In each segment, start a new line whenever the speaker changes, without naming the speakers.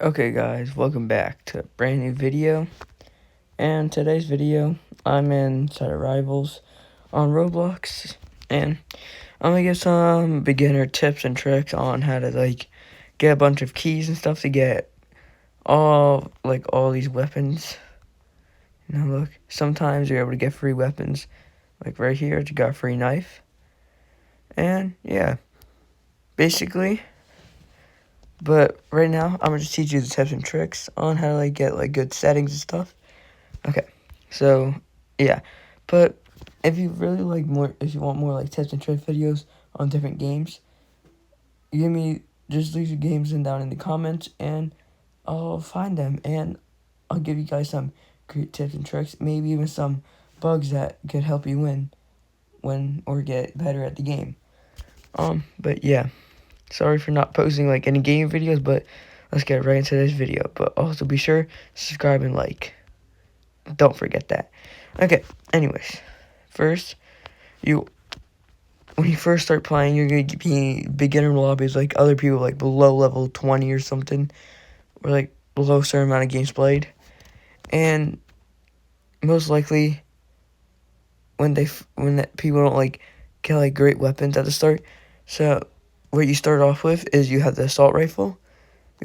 Okay guys, welcome back to a brand new video. And today's video, I'm inside of Rivals on Roblox, and I'm gonna give some beginner tips and tricks on how to get a bunch of keys and stuff to get all these weapons. Now look, sometimes you're able to get free weapons, like right here, you got a free knife. And yeah, basically. But right now, I'm gonna just teach you the tips and tricks on how to get good settings and stuff. Okay, so yeah, but if you really if you want more tips and tricks videos on different games, just leave your games down in the comments, and I'll find them, and I'll give you guys some great tips and tricks, maybe even some bugs that could help you win or get better at the game. But yeah, sorry for not posting any game videos, but let's get right into this video. But also be sure to subscribe and like. Don't forget that. Okay, anyways. First, when you first start playing, you're going to be beginner lobbies like other people, below level 20 or something, or below a certain amount of games played. And most likely, when people don't get great weapons at the start. So what you start off with is you have the assault rifle,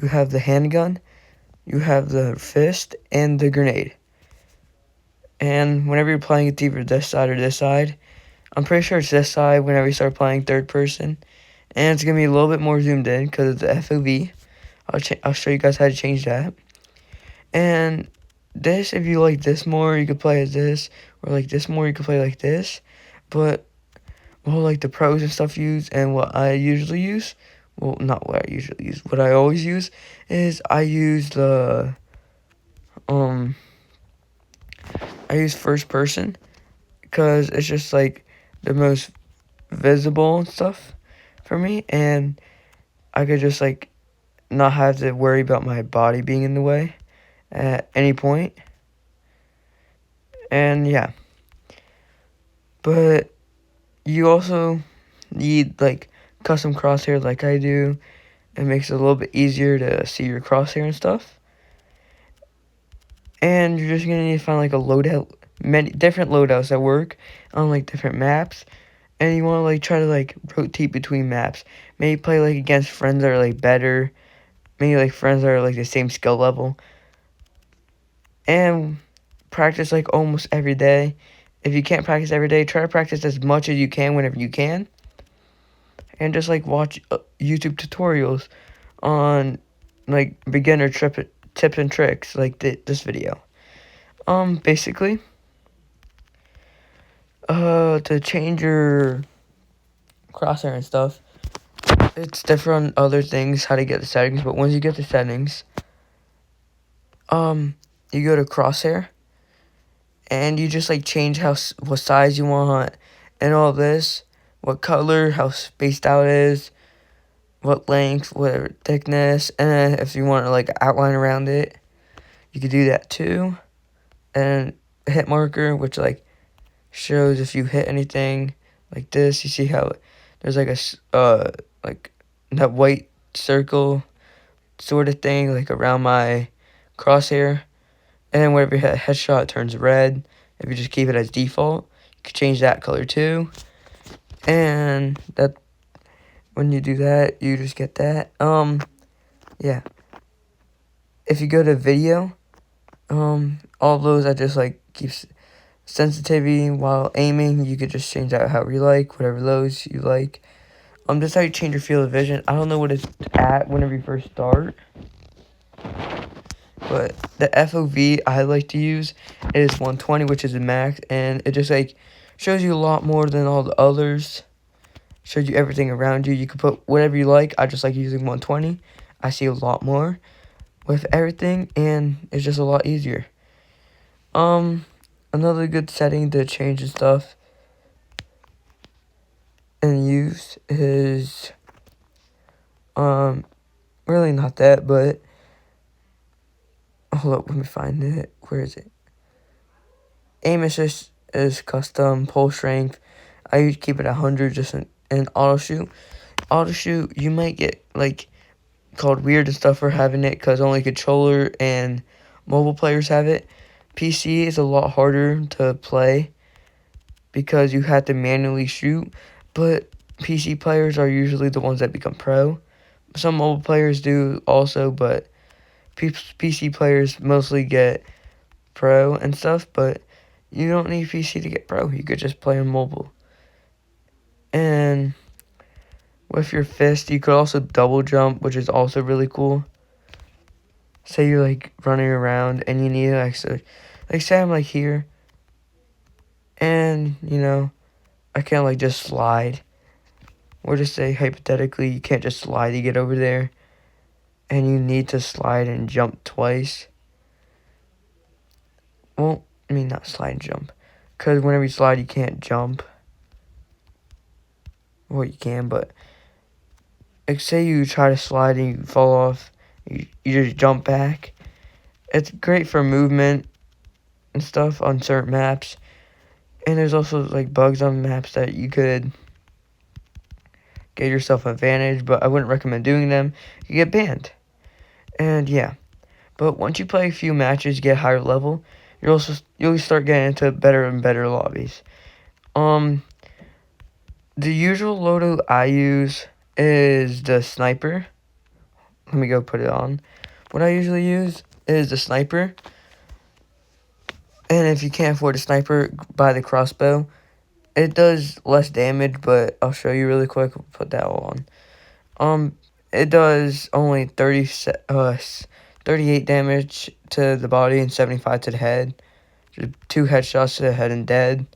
you have the handgun, you have the fist, and the grenade. And whenever you're playing it's either this side or this side. I'm pretty sure it's this side whenever you start playing third person. And it's going to be a little bit more zoomed in because of the FOV. I'll show you guys how to change that. And this, if you like this more, you could play as this. Or this more, you could play like this. But what the pros and stuff use and what I usually use, well, not what I usually use, what I always use is I use first person, because it's just the most visible and stuff for me, and I could just not have to worry about my body being in the way at any point. And yeah, but you also need custom crosshair like I do. It makes it a little bit easier to see your crosshair and stuff. And you're just gonna need to find a loadout, many different loadouts that work on different maps. And you want to try to rotate between maps. Maybe play against friends that are better. Maybe friends that are the same skill level. And practice almost every day. If you can't practice every day, try to practice as much as you can whenever you can. And just watch YouTube tutorials on beginner tips and tricks this video. Basically, to change your crosshair and stuff, it's different on other things how to get the settings. But once you get the settings, you go to crosshair, and you just change what size you want and all this, what color, how spaced out it is, what length, what thickness, and if you want to outline around it, you could do that too. And hit marker, which shows if you hit anything like this. You see how there's that white circle sort of thing around my crosshair. And then whenever you hit a headshot, it turns red. If you just keep it as default, you can change that color too. And that, when you do that, you just get that. Yeah. If you go to video, all those I just keeps sensitivity while aiming. You could just change that however you like, whatever those you like. This is how you change your field of vision. I don't know what it's at whenever you first start, but the FOV I like to use is 120, which is the max, and it just shows you a lot more than all the others. Shows you everything around you. You can put whatever you like. I just like using 120. I see a lot more with everything, and it's just a lot easier. Another good setting to change and stuff and use is really not that, but hold up, let me find it. Where is it? Aim assist is custom. Pull strength, I usually keep it 100 just in auto shoot. Auto shoot, you might get called weird and stuff for having it because only controller and mobile players have it. PC is a lot harder to play because you have to manually shoot, but PC players are usually the ones that become pro. Some mobile players do also, but PC players mostly get pro and stuff, but you don't need PC to get pro. You could just play on mobile. And with your fist, you could also double jump, which is also really cool. Say you're like running around and you need like, so, like say I'm like here, and you know, I can't like just slide. Or just say hypothetically you can't just slide to get over there, and you need to slide and jump twice. Well, I mean not slide and jump, because whenever you slide you can't jump. Well, you can, but like say you try to slide and you fall off, you just jump back. It's great for movement and stuff on certain maps. And there's also like bugs on maps that you could get yourself an advantage, but I wouldn't recommend doing them. You get banned. And yeah. But once you play a few matches, get higher level, you'll start getting into better and better lobbies. The usual loadout I use is the sniper. Let me go put it on. What I usually use is the sniper. And if you can't afford a sniper, buy the crossbow. It does less damage, but I'll show you really quick. I'll put that all on. It does only 38 damage to the body and 75 to the head. Just 2 headshots to the head and dead.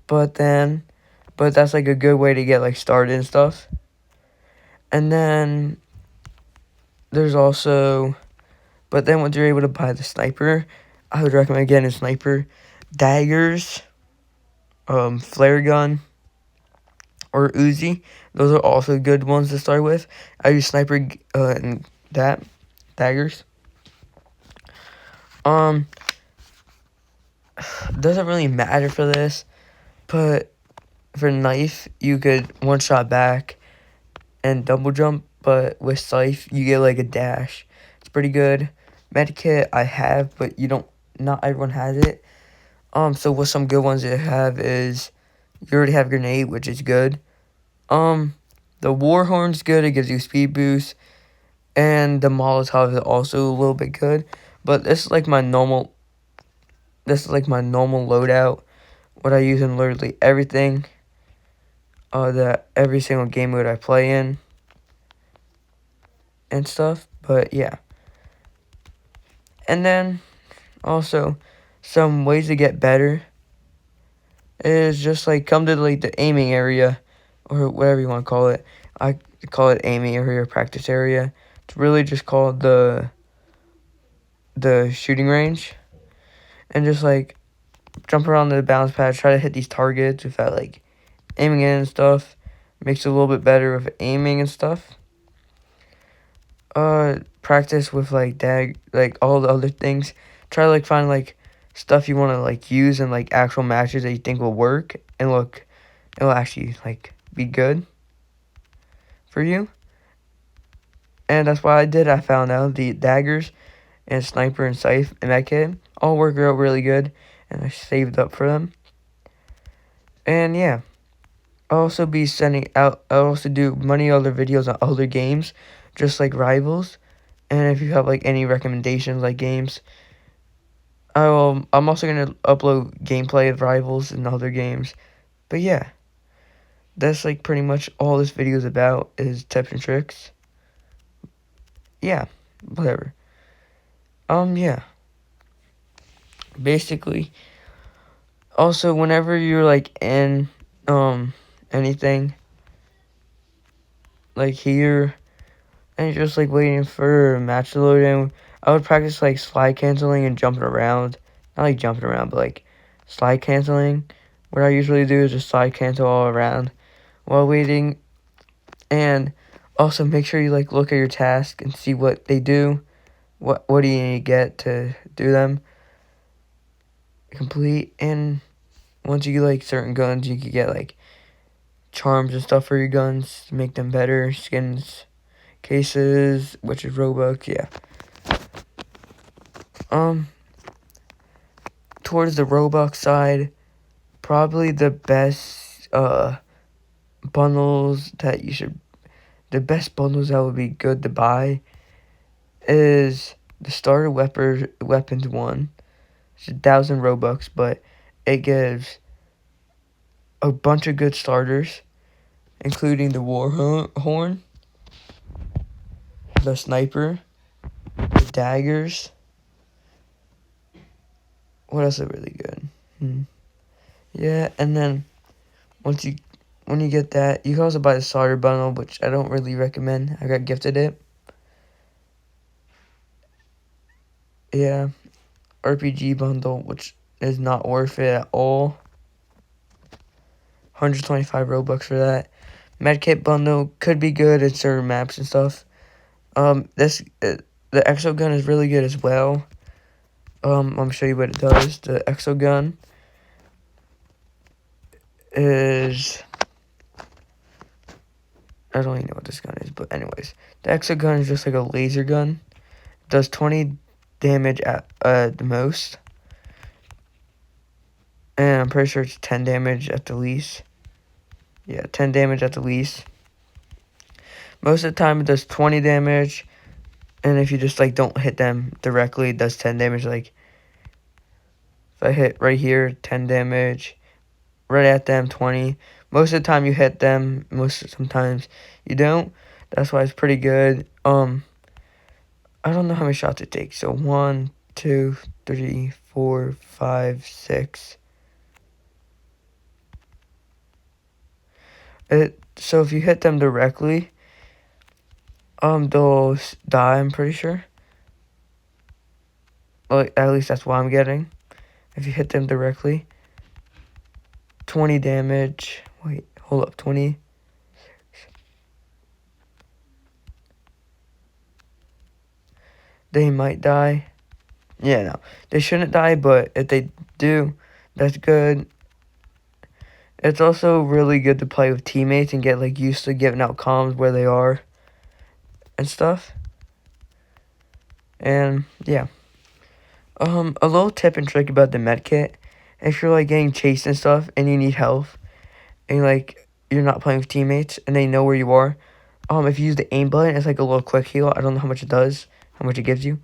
But that's like a good way to get like started and stuff. And then there's also, but then once you're able to buy the sniper, I would recommend getting a sniper, daggers, flare gun, or Uzi. Those are also good ones to start with. I use sniper and daggers. Doesn't really matter for this, but for knife you could one shot back and double jump, but with scythe you get like a dash. It's pretty good. Medkit I have, but not everyone has it. So what some good ones you have is you already have grenade, which is good. The Warhorn's good, it gives you speed boost, and the Molotov is also a little bit good. But this is like my normal loadout. What I use in literally everything. That every single game mode I play in and stuff. But yeah. And then also some ways to get better is just like come to like the aiming area, or whatever you want to call it. I call it aiming area or practice area. It's really just called the shooting range. And just like jump around the balance pad, try to hit these targets without like aiming in and stuff. Makes it a little bit better with aiming and stuff. Practice with like all the other things. Try to like find like stuff you want to like use in like actual matches that you think will work and it'll actually like be good for you. And that's what I did. I found out the daggers and sniper and scythe and medkit all work out really good, and I saved up for them. And yeah, I'll also do many other videos on other games, just like Rivals. And if you have like any recommendations like games, I'm also gonna upload gameplay of Rivals and other games. But yeah, that's like pretty much all this video is about, is tips and tricks. Yeah, whatever. Yeah. Basically, also whenever you're like in anything like here and you're just like waiting for a match to load in, I would practice like slide canceling and jumping around. Not like jumping around, but like slide canceling. What I usually do is just slide cancel all around while waiting. And also make sure you like look at your task and see what they do. What do you need to get to do them complete. And once you get like certain guns, you could get like charms and stuff for your guns to make them better. Skins, cases, which is Robux, yeah. Towards the Robux side, probably the best bundles that would be good to buy is the starter weapons one. It's 1,000 Robux, but it gives a bunch of good starters, including the war horn, the sniper, the daggers. What else is really good? Yeah, and then when you get that, you can also buy the starter bundle, which I don't really recommend. I got gifted it. Yeah, RPG bundle, which is not worth it at all. 125 Robux for that. Medkit bundle could be good in certain maps and stuff. The exo gun is really good as well. I'm gonna show you what it does. The exo gun is, I don't even know what this gun is, but anyways, the exo gun is just like a laser gun. It does 20 damage at the most, and I'm pretty sure it's 10 damage at the least. Yeah, 10 damage at the least. Most of the time it does 20 damage, and if you just like don't hit them directly, it does 10 damage. Like if I hit right here, 10 damage, right at them, 20. Most of the time you hit them, sometimes you don't. That's why it's pretty good. I don't know how many shots it takes. So 1, 2, 3, 4, 5, 6. So if you hit them directly, they'll die, I'm pretty sure. Like, at least that's what I'm getting. If you hit them directly. 20 damage. Wait, hold up. 20. They might die. Yeah, no. They shouldn't die, but if they do, that's good. It's also really good to play with teammates and get like used to giving out comms where they are and stuff. And yeah. A little tip and trick about the medkit. If you're like getting chased and stuff and you need health and like you're not playing with teammates and they know where you are, if you use the aim button, it's like a little quick heal. I don't know how much it does, how much it gives you.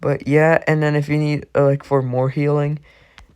But yeah, and then if you need like for more healing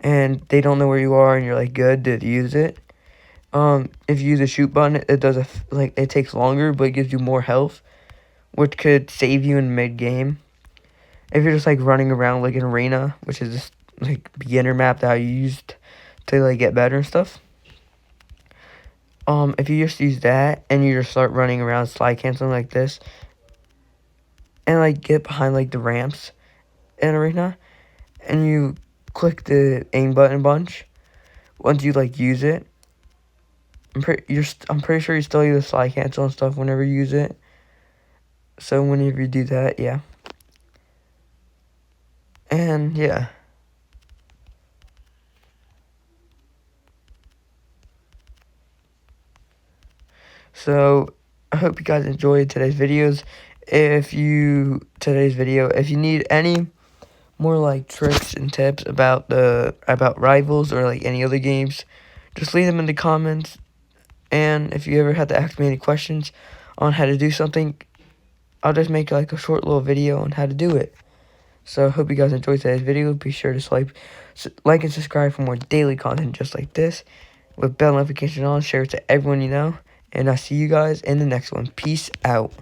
and they don't know where you are and you're like good to use it, if you use the shoot button, it does it takes longer, but it gives you more health, which could save you in mid game. If you're just like running around like an arena, which is just like beginner map that I used to like get better and stuff. If you just use that and you just start running around slide canceling like this, and like get behind like the ramps in arena, and you click the aim button a bunch, once you like use it, I'm pretty sure you still use the slide cancel and stuff whenever you use it. So whenever you do that, yeah. And yeah. So I hope you guys enjoyed today's videos. If you need any more like tricks and tips about Rivals or like any other games, just leave them in the comments. And if you ever had to ask me any questions on how to do something, I'll just make like a short little video on how to do it. So I hope you guys enjoyed today's video. Be sure to like and subscribe for more daily content just like this, with bell notification on. Share it to everyone you know. And I'll see you guys in the next one. Peace out.